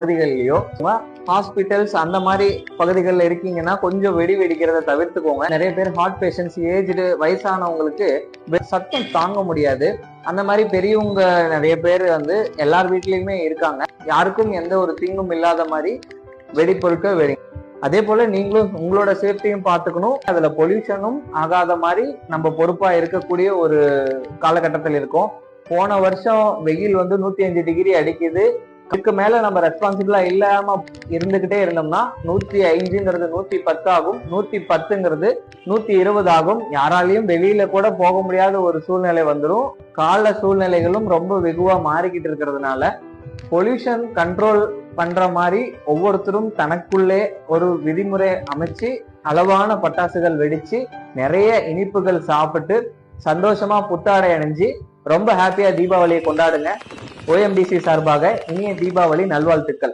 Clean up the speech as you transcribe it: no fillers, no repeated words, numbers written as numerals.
பகுதிகள்லயோ hospitals அந்த மாதிரி பகுதிகளில் இருக்கீங்கன்னா கொஞ்சம் வெடி வெடிக்கிறத தவிர்த்துக்கோங்க. நிறைய பேர் ஹார்ட் பேஷண்ட்ஸ், ஏஜ்டு, வயசானவங்களுக்கு சத்தம் தாங்க முடியாது. அந்த மாதிரி பெரியவங்க நிறைய பேர் எல்லார் வீட்லயுமே இருக்காங்க. யாருக்கும் எந்த ஒரு தீங்கும் இல்லாத மாதிரி வெடிப்பொருட்கள் வெடி. அதே போல நீங்களும் உங்களோட சேஃப்டியும் பார்த்துக்கணும். அதுல பொல்யூஷனும் ஆகாத மாதிரி நம்ம பொறுப்பா இருக்கக்கூடிய ஒரு காலகட்டத்தில் இருக்கோம். போன வருஷம் வெயில் 105 டிகிரி அடிக்குது. இதுக்கு மேல நம்ம ரெஸ்பான்சிபிளா இல்லாம இருந்துகிட்டே இருந்தோம்னா 105ங்கிறது 110 ஆகும், 110ங்கிறது 120 ஆகும். யாராலையும் வெளியில கூட போக முடியாத ஒரு சூழ்நிலை வந்துடும். கால சூழ்நிலைகளும் ரொம்ப வெகுவா மாறிக்கிட்டு இருக்கிறதுனால பொல்யூஷன் கண்ட்ரோல் பண்ற மாதிரி ஒவ்வொருத்தரும் தனக்குள்ளே ஒரு விதிமுறை அமைச்சு அளவான பட்டாசுகள் வெடிச்சு நிறைய இனிப்புகள் சாப்பிட்டு சந்தோஷமா புத்தாடை அணிஞ்சு ரொம்ப ஹாப்பியா தீபாவளியை கொண்டாடுங்க. OMDC சார்பாக இனிய தீபாவளி நல்வாழ்த்துக்கள்.